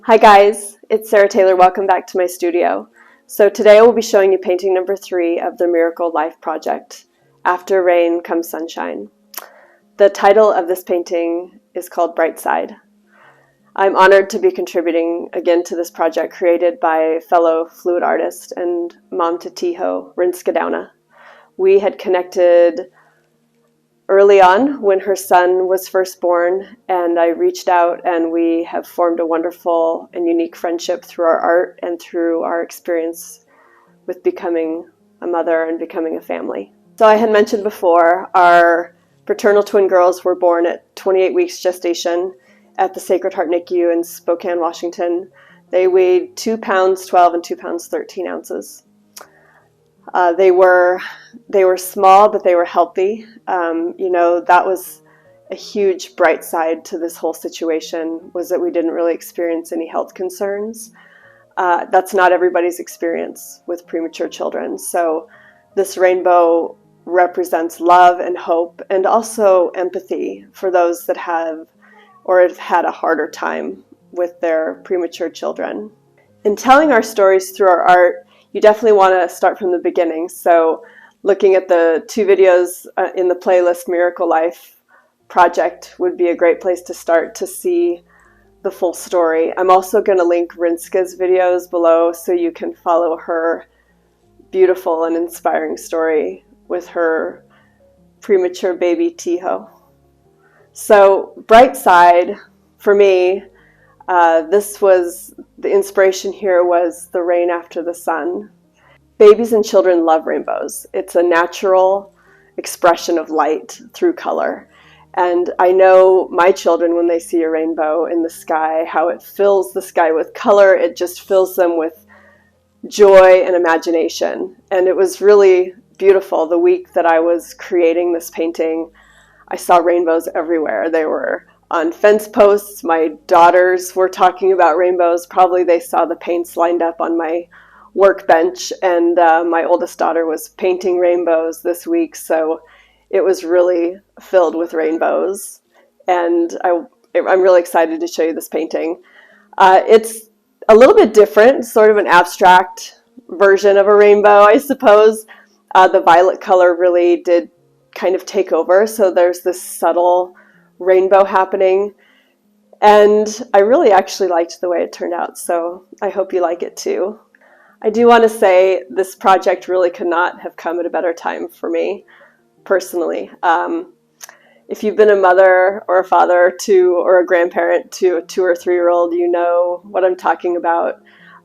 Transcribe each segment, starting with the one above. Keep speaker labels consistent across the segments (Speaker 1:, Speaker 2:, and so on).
Speaker 1: Hi guys, it's Sarah Taylor. Welcome back to my studio. So today I will be showing you painting number 3 of the Miracle Life project, After Rain Comes Sunshine. The title of this painting is called Bright Side. I'm honored to be contributing again to this project created by fellow fluid artist and mom to Tigo, Rinska Douna. We had connected early on when her son was first born, and I reached out, and we have formed a wonderful and unique friendship through our art and through our experience with becoming a mother and becoming a family. So I had mentioned before, our fraternal twin girls were born at 28 weeks gestation at the Sacred Heart NICU in Spokane, Washington. They weighed 2 pounds 12 and 2 pounds 13 ounces. They were small, but they were healthy. That was a huge bright side to this whole situation, was that we didn't really experience any health concerns. That's not everybody's experience with premature children. So this rainbow represents love and hope, and also empathy for those that have or have had a harder time with their premature children. In telling our stories through our art, you definitely want to start from the beginning. So looking at the 2 videos in the playlist Miracle Life project would be a great place to start to see the full story. I'm also going to link Rinska's videos below so you can follow her beautiful and inspiring story with her premature baby Tigo. So Bright Side, for me, the inspiration here was the rain after the sun. Babies and children love rainbows. It's a natural expression of light through color. And I know my children, when they see a rainbow in the sky, how it fills the sky with color. It just fills them with joy and imagination. And it was really beautiful. The week that I was creating this painting, I saw rainbows everywhere. They were on fence posts. My daughters were talking about rainbows. Probably they saw the paints lined up on my workbench, and my oldest daughter was painting rainbows this week, so it was really filled with rainbows. And I'm really excited to show you this painting. It's a little bit different, sort of an abstract version of a rainbow, I suppose. The violet color really did kind of take over, so there's this subtle rainbow happening, and I really actually liked the way it turned out, so I hope you like it too. I do want to say this project really could not have come at a better time for me personally. If you've been a mother or a father to, or a grandparent to a 2 or 3-year-old, you know what I'm talking about.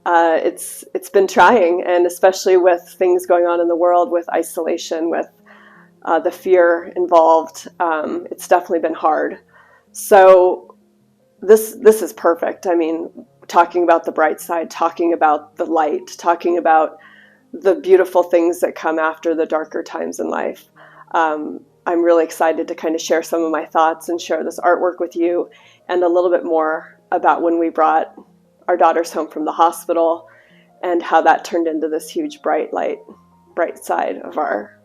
Speaker 1: It's been trying, and especially with things going on in the world with isolation, with the fear involved, it's definitely been hard. So this is perfect. I mean, talking about the bright side, talking about the light, talking about the beautiful things that come after the darker times in life. I'm really excited to kind of share some of my thoughts and share this artwork with you, and a little bit more about when we brought our daughters home from the hospital and how that turned into this huge bright side of our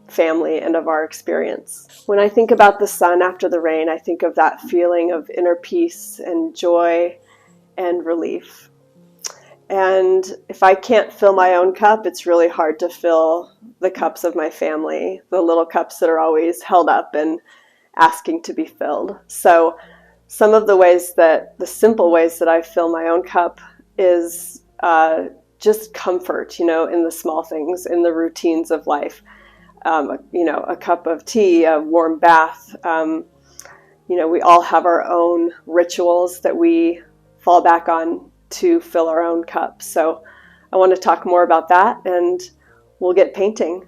Speaker 1: family and of our experience. When I think about the sun after the rain, I think of that feeling of inner peace and joy and relief. And if I can't fill my own cup, it's really hard to fill the cups of my family, the little cups that are always held up and asking to be filled. So some of the simple ways that I fill my own cup is just comfort, in the small things, in the routines of life. A cup of tea, a warm bath. We all have our own rituals that we fall back on to fill our own cup. So I want to talk more about that, and we'll get painting.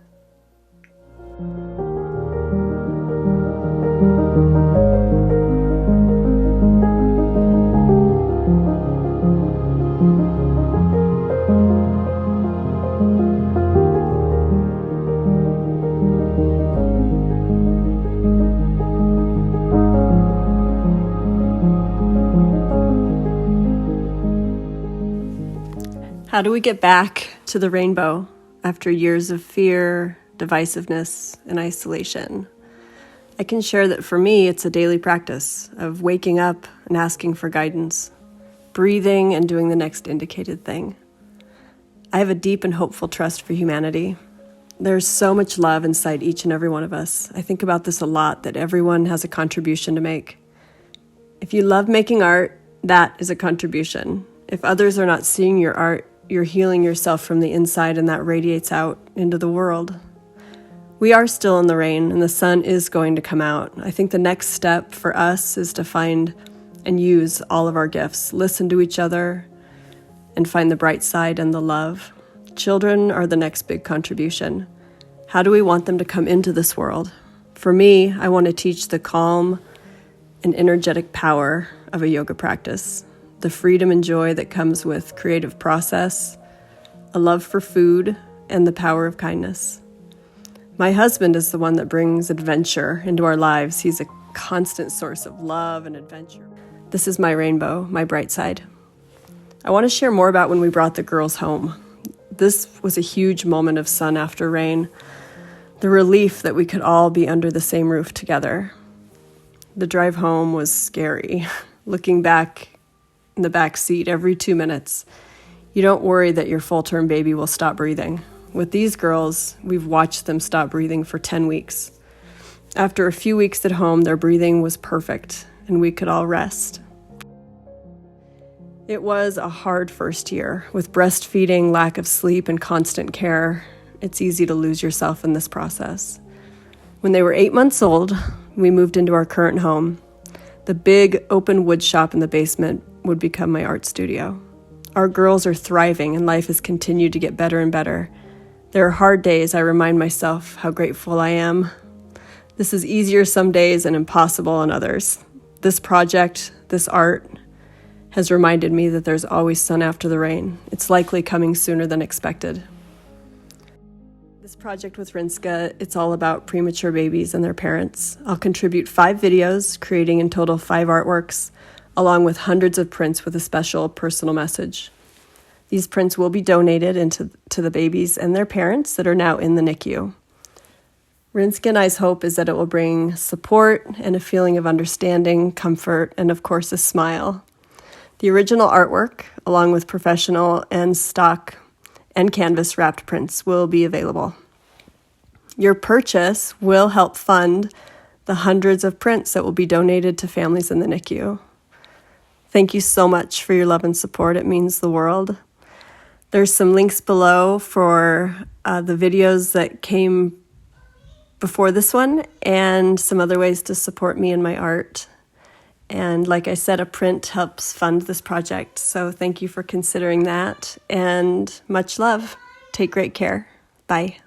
Speaker 1: How do we get back to the rainbow after years of fear, divisiveness, and isolation? I can share that for me, it's a daily practice of waking up and asking for guidance, breathing and doing the next indicated thing. I have a deep and hopeful trust for humanity. There's so much love inside each and every one of us. I think about this a lot, that everyone has a contribution to make. If you love making art, that is a contribution. If others are not seeing your art, you're healing yourself from the inside, and that radiates out into the world. We are still in the rain, and the sun is going to come out. I think the next step for us is to find and use all of our gifts, listen to each other, and find the bright side and the love. Children are the next big contribution. How do we want them to come into this world? For me, I want to teach the calm and energetic power of a yoga practice, the freedom and joy that comes with creative process, a love for food, and the power of kindness. My husband is the one that brings adventure into our lives. He's a constant source of love and adventure. This is my rainbow, my bright side. I want to share more about when we brought the girls home. This was a huge moment of sun after rain, the relief that we could all be under the same roof together. The drive home was scary. Looking back in the back seat every 2 minutes, you don't worry that your full-term baby will stop breathing. With these girls, we've watched them stop breathing for 10 weeks. After a few weeks at home, their breathing was perfect, and we could all rest. It was a hard first year. With breastfeeding, lack of sleep, and constant care, it's easy to lose yourself in this process. When they were 8 months old, we moved into our current home. The big open wood shop in the basement would become my art studio. Our girls are thriving, and life has continued to get better and better. There are hard days. I remind myself how grateful I am. This is easier some days and impossible on others. This project, this art, has reminded me that there's always sun after the rain. It's likely coming sooner than expected. This project with Rinska, it's all about premature babies and their parents. I'll contribute 5 videos, creating in total 5 artworks, along with hundreds of prints with a special personal message. These prints will be donated to the babies and their parents that are now in the NICU. Rinska and I's hope is that it will bring support and a feeling of understanding, comfort, and of course a smile. The original artwork, along with professional and stock and canvas wrapped prints, will be available. Your purchase will help fund the hundreds of prints that will be donated to families in the NICU. Thank you so much for your love and support. It means the world. There's some links below for the videos that came before this one and some other ways to support me and my art. And like I said, a print helps fund this project. So thank you for considering that, and much love. Take great care. Bye.